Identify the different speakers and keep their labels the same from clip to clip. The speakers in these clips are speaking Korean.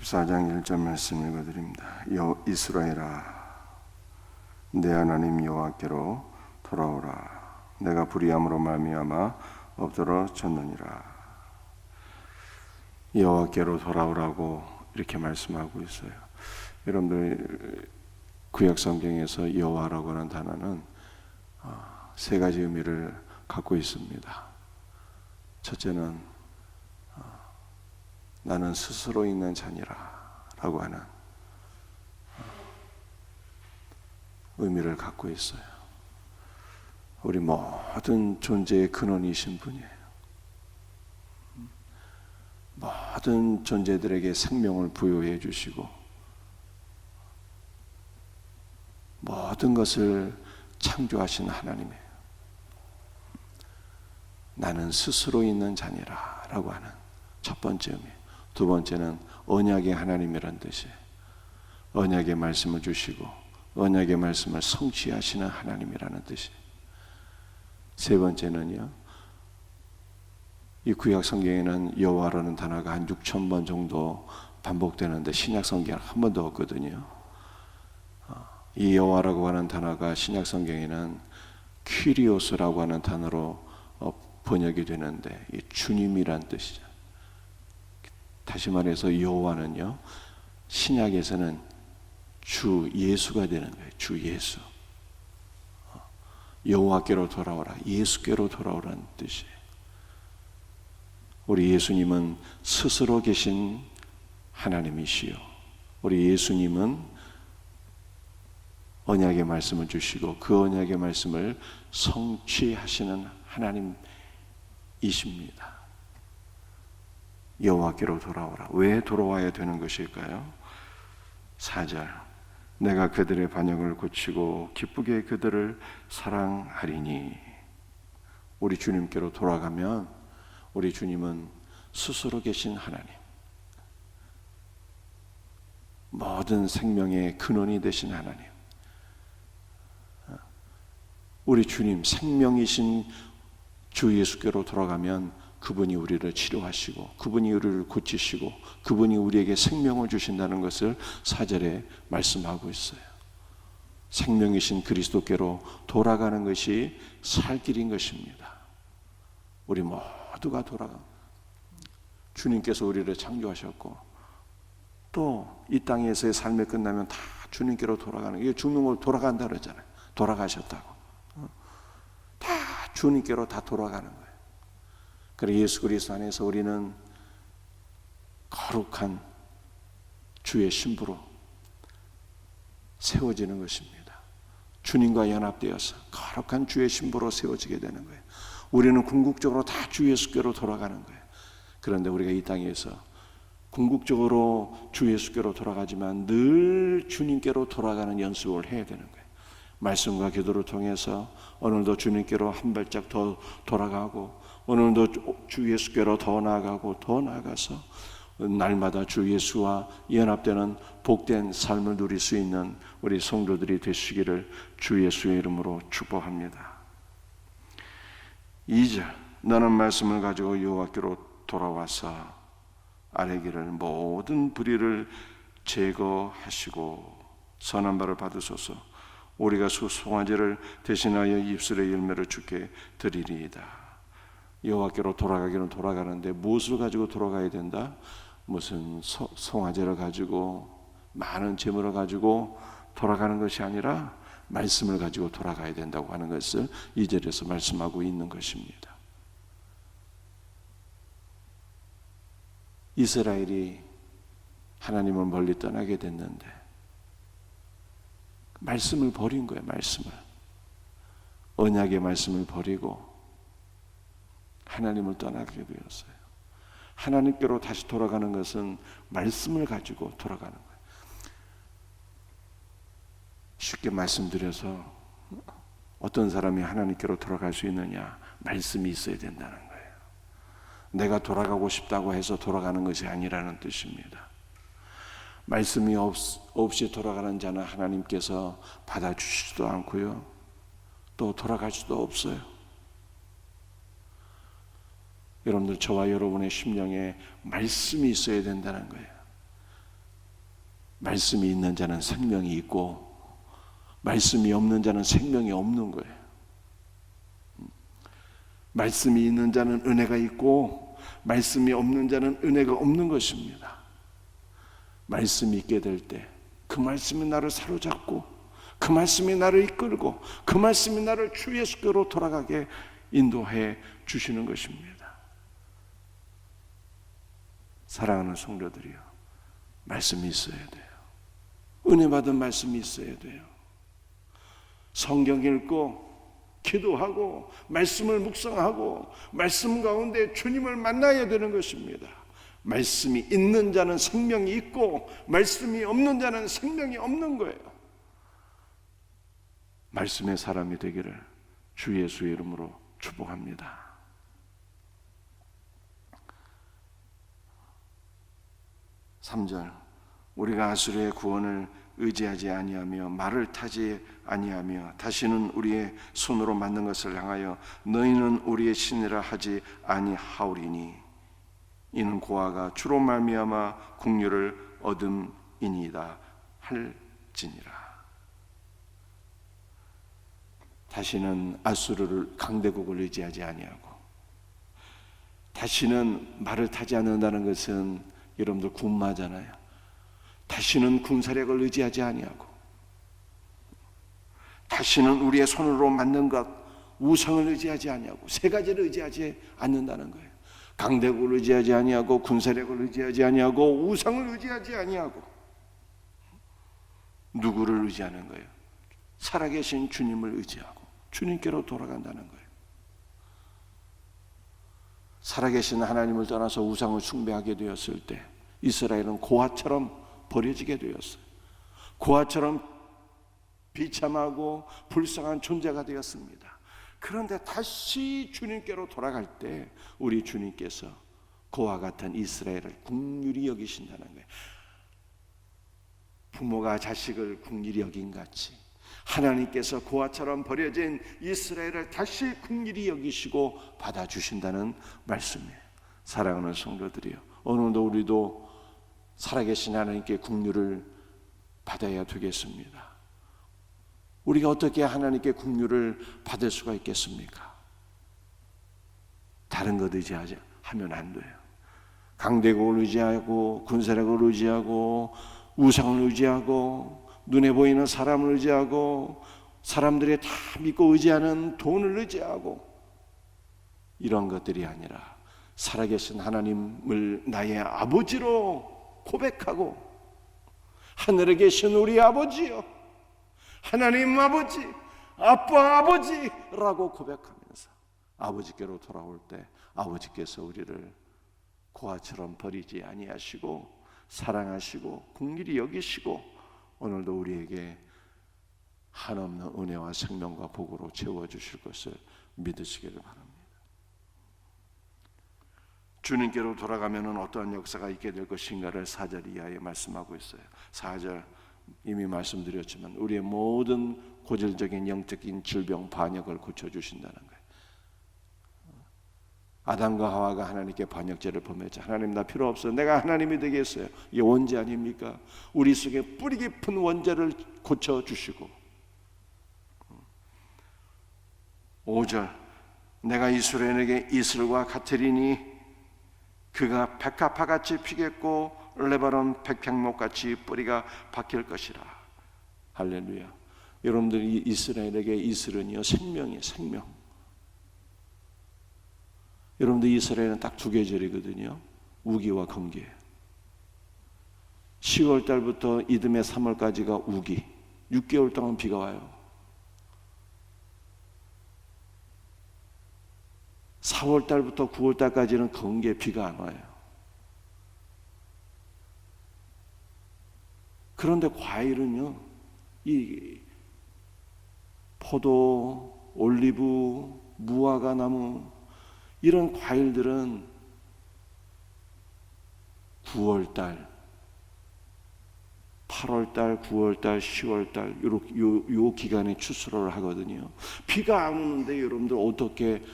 Speaker 1: 14장 1절 말씀 읽어드립니다. 이스라엘아, 내 하나님 여호와께로 돌아오라. 내가 불의함으로 말미암아 엎드러졌느니라. 여호와께로 돌아오라고 이렇게 말씀하고 있어요. 여러분들 구약 성경에서 여호와라고 하는 단어는 세 가지 의미를 갖고 있습니다. 첫째는 나는 스스로 있는 자니라 라고 하는 의미를 갖고 있어요. 우리 모든 존재의 근원이신 분이에요. 모든 존재들에게 생명을 부여해 주시고 모든 것을 창조하신 하나님이에요. 나는 스스로 있는 자니라 라고 하는 첫 번째 의미. 두 번째는 언약의 하나님이란 뜻이에요. 언약의 말씀을 주시고 언약의 말씀을 성취하시는 하나님이라는 뜻이에요. 세 번째는요, 이 구약 성경에는 여호와라는 단어가 한 6,000번 정도 반복되는데 신약 성경은 한 번도 없거든요. 이 여호와라고 하는 단어가 신약 성경에는 퀴리오스라고 하는 단어로 번역이 되는데 이 주님이란 뜻이죠. 다시 말해서 여호와는요, 신약에서는 주 예수가 되는 거예요. 주 예수. 여호와께로 돌아오라, 예수께로 돌아오라는 뜻이에요. 우리 예수님은 스스로 계신 하나님이시요, 우리 예수님은 언약의 말씀을 주시고 그 언약의 말씀을 성취하시는 하나님이십니다. 여호와께로 돌아오라. 왜 돌아와야 되는 것일까요? 4절, 내가 그들의 반역을 고치고 기쁘게 그들을 사랑하리니. 우리 주님께로 돌아가면 우리 주님은 스스로 계신 하나님, 모든 생명의 근원이 되신 하나님, 우리 주님 생명이신 주 예수께로 돌아가면 그분이 우리를 치료하시고 그분이 우리를 고치시고 그분이 우리에게 생명을 주신다는 것을 4절에 말씀하고 있어요. 생명이신 그리스도께로 돌아가는 것이 살 길인 것입니다. 우리 모두가 주님께서 우리를 창조하셨고 또 이 땅에서의 삶이 끝나면 다 주님께로 돌아가는, 이게 죽는 걸 돌아간다 그러잖아요. 돌아가셨다고. 다 주님께로 다 돌아가는 거예요. 그래 예수 그리스도 안에서 우리는 거룩한 주의 신부로 세워지는 것입니다. 주님과 연합되어서 거룩한 주의 신부로 세워지게 되는 거예요. 우리는 궁극적으로 다 주 예수께로 돌아가는 거예요. 그런데 우리가 이 땅에서 궁극적으로 주 예수께로 돌아가지만 늘 주님께로 돌아가는 연습을 해야 되는 거예요. 말씀과 기도를 통해서 오늘도 주님께로 한 발짝 더 돌아가고 오늘도 주 예수께로 더 나아가고 더 나아가서 날마다 주 예수와 연합되는 복된 삶을 누릴 수 있는 우리 성도들이 되시기를 주 예수의 이름으로 축복합니다. 2절, 너는 말씀을 가지고 여호와께로 돌아와서 아뢰기를 모든 불의를 제거하시고 선한 바를 받으소서. 우리가 송아지를 대신하여 입술의 열매를 주께 드리리이다. 여호와께로 돌아가기는 돌아가는데 무엇을 가지고 돌아가야 된다? 무슨 송아지를 가지고 많은 재물을 가지고 돌아가는 것이 아니라 말씀을 가지고 돌아가야 된다고 하는 것을 2절에서 말씀하고 있는 것입니다. 이스라엘이 하나님을 멀리 떠나게 됐는데 말씀을 버린 거예요. 말씀을, 언약의 말씀을 버리고 하나님을 떠나게 되었어요. 하나님께로 다시 돌아가는 것은 말씀을 가지고 돌아가는 거예요. 쉽게 말씀드려서 어떤 사람이 하나님께로 돌아갈 수 있느냐? 말씀이 있어야 된다는 거예요. 내가 돌아가고 싶다고 해서 돌아가는 것이 아니라는 뜻입니다. 말씀이 없이 돌아가는 자는 하나님께서 받아주시지도 않고요, 또 돌아갈 수도 없어요. 여러분들, 저와 여러분의 심령에 말씀이 있어야 된다는 거예요. 말씀이 있는 자는 생명이 있고 말씀이 없는 자는 생명이 없는 거예요. 말씀이 있는 자는 은혜가 있고 말씀이 없는 자는 은혜가 없는 것입니다. 말씀이 있게 될 때 그 말씀이 나를 사로잡고 그 말씀이 나를 이끌고 그 말씀이 나를 주 예수께로 돌아가게 인도해 주시는 것입니다. 사랑하는 성도들이요, 말씀이 있어야 돼요. 은혜 받은 말씀이 있어야 돼요. 성경 읽고 기도하고 말씀을 묵상하고 말씀 가운데 주님을 만나야 되는 것입니다. 말씀이 있는 자는 생명이 있고 말씀이 없는 자는 생명이 없는 거예요. 말씀의 사람이 되기를 주 예수의 이름으로 축복합니다. 3절, 우리가 아수르의 구원을 의지하지 아니하며 말을 타지 아니하며 다시는 우리의 손으로 만든 것을 향하여 너희는 우리의 신이라 하지 아니하오리니 이는 고아가 주로 말미암아 국류를 얻음이니이다 할지니라. 다시는 아수르를 강대국을 의지하지 아니하고 다시는 말을 타지 않는다는 것은 여러분들 군마잖아요. 다시는 군사력을 의지하지 아니하고 다시는 우리의 손으로 만든 것 우상을 의지하지 아니하고 세 가지를 의지하지 않는다는 거예요. 강대국을 의지하지 아니하고 군사력을 의지하지 아니하고 우상을 의지하지 아니하고 누구를 의지하는 거예요? 살아계신 주님을 의지하고 주님께로 돌아간다는 거예요. 살아계신 하나님을 떠나서 우상을 숭배하게 되었을 때 이스라엘은 고아처럼 버려지게 되었어요. 고아처럼 비참하고 불쌍한 존재가 되었습니다. 그런데 다시 주님께로 돌아갈 때 우리 주님께서 고아 같은 이스라엘을 긍휼히 여기신다는 거예요. 부모가 자식을 긍휼히 여긴 같이 하나님께서 고아처럼 버려진 이스라엘을 다시 긍휼히 여기시고 받아주신다는 말씀이에요. 사랑하는 성도들이요, 오늘도 우리도 살아계신 하나님께 긍휼을 받아야 되겠습니다. 우리가 어떻게 하나님께 긍휼을 받을 수가 있겠습니까? 다른 것 의지하지 하면 안 돼요. 강대국을 의지하고 군사력을 의지하고 우상을 의지하고 눈에 보이는 사람을 의지하고 사람들이 다 믿고 의지하는 돈을 의지하고 이런 것들이 아니라 살아계신 하나님을 나의 아버지로 고백하고 하늘에 계신 우리 아버지요, 하나님 아버지, 아빠 아버지라고 고백하면서 아버지께로 돌아올 때 아버지께서 우리를 고아처럼 버리지 아니하시고 사랑하시고 긍휼히 여기시고 오늘도 우리에게 한없는 은혜와 생명과 복으로 채워주실 것을 믿으시기를 바랍니다. 주님께로 돌아가면 어떠한 역사가 있게 될 것인가를 4절 이하에 말씀하고 있어요. 4절 이미 말씀드렸지만 우리의 모든 고질적인 영적인 질병 반역을 고쳐주신다는 거예요. 아담과 하와가 하나님께 반역죄를 범했죠. 하나님 나 필요 없어요. 내가 하나님이 되겠어요. 이게 원죄 아닙니까? 우리 속에 뿌리 깊은 원죄를 고쳐주시고 5절 내가 이스라엘에게 이슬과 같으리니 그가 백합화같이 피겠고 레바논 백향목같이 뿌리가 박힐 것이라. 할렐루야. 여러분들이 이스라엘에게 이슬은요 생명이에요. 생명. 여러분들 이스라엘은 딱 두 계절이거든요. 우기와 건기예요. 10월 달부터 이듬해 3월까지가 우기, 6개월 동안 비가 와요. 4월 달부터 9월 달까지는 건기에 비가 안 와요. 그런데 과일은요, 이 포도, 올리브, 무화과 나무 이런 과일들은 9월달, 8월달, 9월달, 10월달 요 기간에 추수를 하거든요. 비가 안 오는데 여러분들 어떻게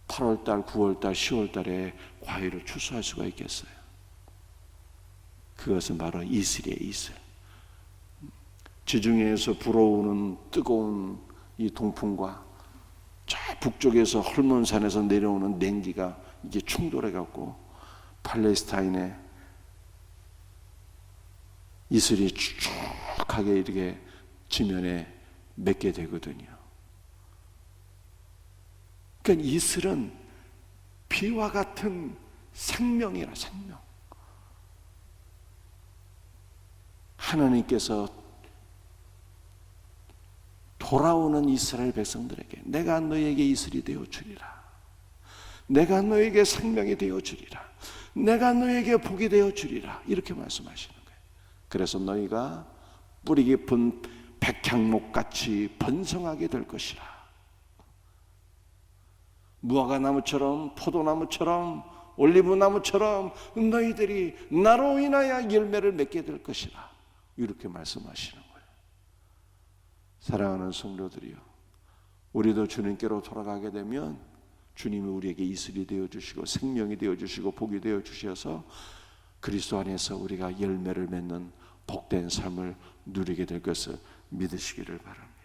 Speaker 1: 8월달, 9월달, 10월달에 과일을 추수할 수가 있겠어요? 그것은 바로 이슬이에요. 이슬. 지중해에서 불어오는 뜨거운 이 동풍과 저 북쪽에서 헐몬산에서 내려오는 냉기가 이게 충돌해 갖고 팔레스타인의 이슬이 축축하게 이렇게 지면에 맺게 되거든요. 그러니까 이슬은 비와 같은 생명이라, 생명. 하나님께서 돌아오는 이스라엘 백성들에게 내가 너에게 이슬이 되어 주리라, 내가 너에게 생명이 되어 주리라, 내가 너에게 복이 되어 주리라, 이렇게 말씀하시는 거예요. 그래서 너희가 뿌리 깊은 백향목같이 번성하게 될 것이라. 무화과나무처럼, 포도나무처럼, 올리브나무처럼 너희들이 나로 인하여 열매를 맺게 될 것이라, 이렇게 말씀하시는 거예요. 사랑하는 성도들이요, 우리도 주님께로 돌아가게 되면 주님이 우리에게 이슬이 되어주시고 생명이 되어주시고 복이 되어주셔서 그리스도 안에서 우리가 열매를 맺는 복된 삶을 누리게 될 것을 믿으시기를 바랍니다.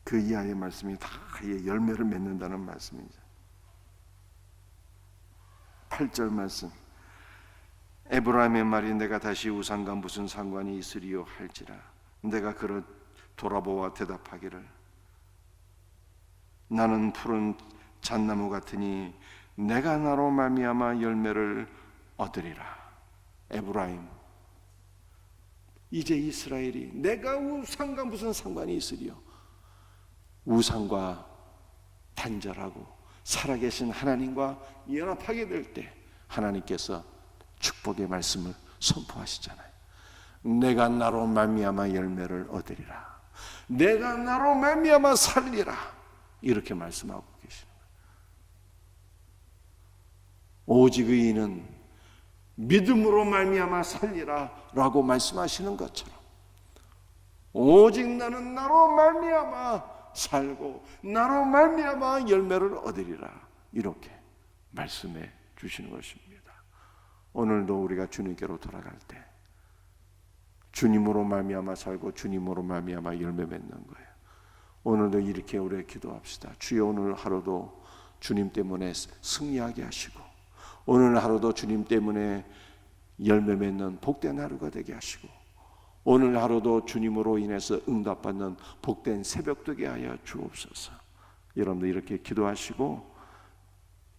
Speaker 1: 그 이하의 말씀이 다 열매를 맺는다는 말씀이죠. 8절 말씀, 에브라임의 말이 내가 다시 우상과 무슨 상관이 있으리요 할지라 내가 그를 돌아보아 대답하기를 나는 푸른 잣나무 같으니 내가 나로 말미암아 열매를 얻으리라. 에브라임, 이제 이스라엘이 내가 우상과 무슨 상관이 있으리요. 우상과 단절하고 살아계신 하나님과 연합하게 될 때 하나님께서 축복의 말씀을 선포하시잖아요. 내가 나로 말미암아 열매를 얻으리라, 내가 나로 말미암아 살리라, 이렇게 말씀하고 계시는 거예요. 오직 의인은 믿음으로 말미암아 살리라 라고 말씀하시는 것처럼 오직 나는 나로 말미암아 살고 나로 말미암아 열매를 얻으리라, 이렇게 말씀해 주시는 것입니다. 오늘도 우리가 주님께로 돌아갈 때 주님으로 말미암아 살고 주님으로 말미암아 열매 맺는 거예요. 오늘도 이렇게 우리 기도합시다. 주여, 오늘 하루도 주님 때문에 승리하게 하시고 오늘 하루도 주님 때문에 열매 맺는 복된 하루가 되게 하시고 오늘 하루도 주님으로 인해서 응답받는 복된 새벽 되게 하여 주옵소서. 여러분들 이렇게 기도하시고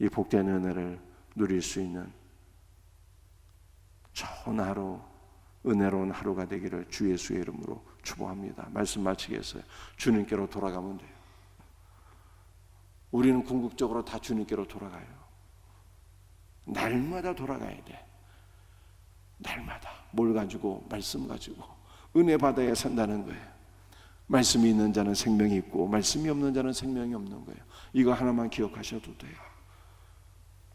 Speaker 1: 이 복된 은혜를 누릴 수 있는 좋은 하루, 은혜로운 하루가 되기를 주 예수의 이름으로 축복합니다. 말씀 마치겠어요. 주님께로 돌아가면 돼요. 우리는 궁극적으로 다 주님께로 돌아가요. 날마다 돌아가야 돼. 날마다 뭘 가지고? 말씀 가지고 은혜 받아야 산다는 거예요. 말씀이 있는 자는 생명이 있고 말씀이 없는 자는 생명이 없는 거예요. 이거 하나만 기억하셔도 돼요.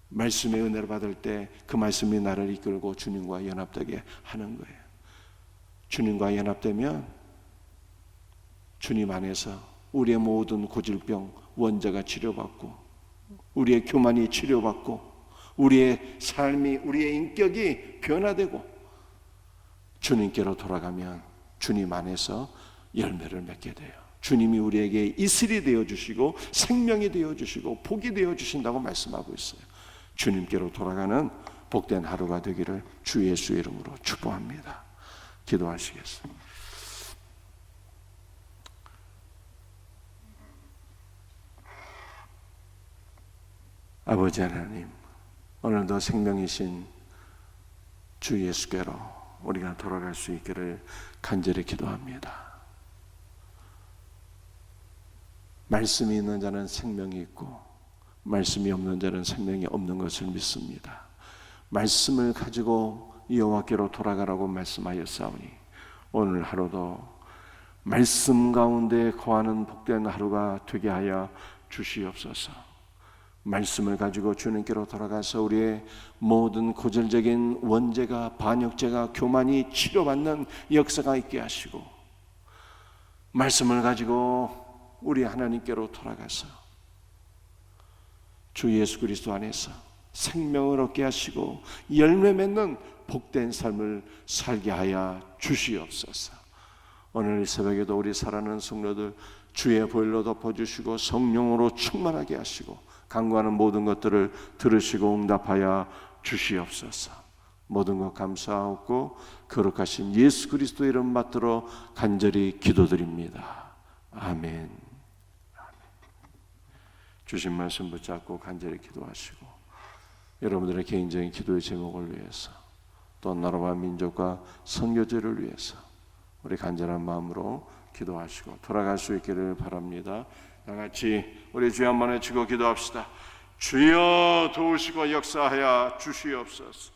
Speaker 1: 말씀의 은혜를 받을 때 그 말씀이 나를 이끌고 주님과 연합되게 하는 거예요. 주님과 연합되면 주님 안에서 우리의 모든 고질병, 원자가 치료받고 우리의 교만이 치료받고 우리의 삶이, 우리의 인격이 변화되고 주님께로 돌아가면 주님 안에서 열매를 맺게 돼요. 주님이 우리에게 이슬이 되어주시고 생명이 되어주시고 복이 되어주신다고 말씀하고 있어요. 주님께로 돌아가는 복된 하루가 되기를 주 예수의 이름으로 축복합니다. 기도하시겠습니다. 아버지 하나님, 오늘도 생명이신 주 예수께로 우리가 돌아갈 수 있기를 간절히 기도합니다. 말씀이 있는 자는 생명이 있고 말씀이 없는 자는 생명이 없는 것을 믿습니다. 말씀을 가지고 여호와께로 돌아가라고 말씀하였사오니 오늘 하루도 말씀 가운데 거하는 복된 하루가 되게 하여 주시옵소서. 말씀을 가지고 주님께로 돌아가서 우리의 모든 고질적인 원죄가, 반역죄가, 교만이 치료받는 역사가 있게 하시고 말씀을 가지고 우리 하나님께로 돌아가서 주 예수 그리스도 안에서 생명을 얻게 하시고 열매 맺는 복된 삶을 살게 하여 주시옵소서. 오늘 이 새벽에도 우리 사랑하는 성도들 주의 보혈로 덮어주시고 성령으로 충만하게 하시고 간구하는 모든 것들을 들으시고 응답하여 주시옵소서. 모든 것 감사하고 거룩하신 예수 그리스도의 이름 받들어 간절히 기도드립니다. 아멘. 주신 말씀 붙잡고 간절히 기도하시고 여러분들의 개인적인 기도의 제목을 위해서 또 나라와 민족과 선교제를 위해서 우리 간절한 마음으로 기도하시고 돌아갈 수 있기를 바랍니다. 다 같이 우리 주여 한번 외치고 기도합시다. 주여 도우시고 역사하여 주시옵소서.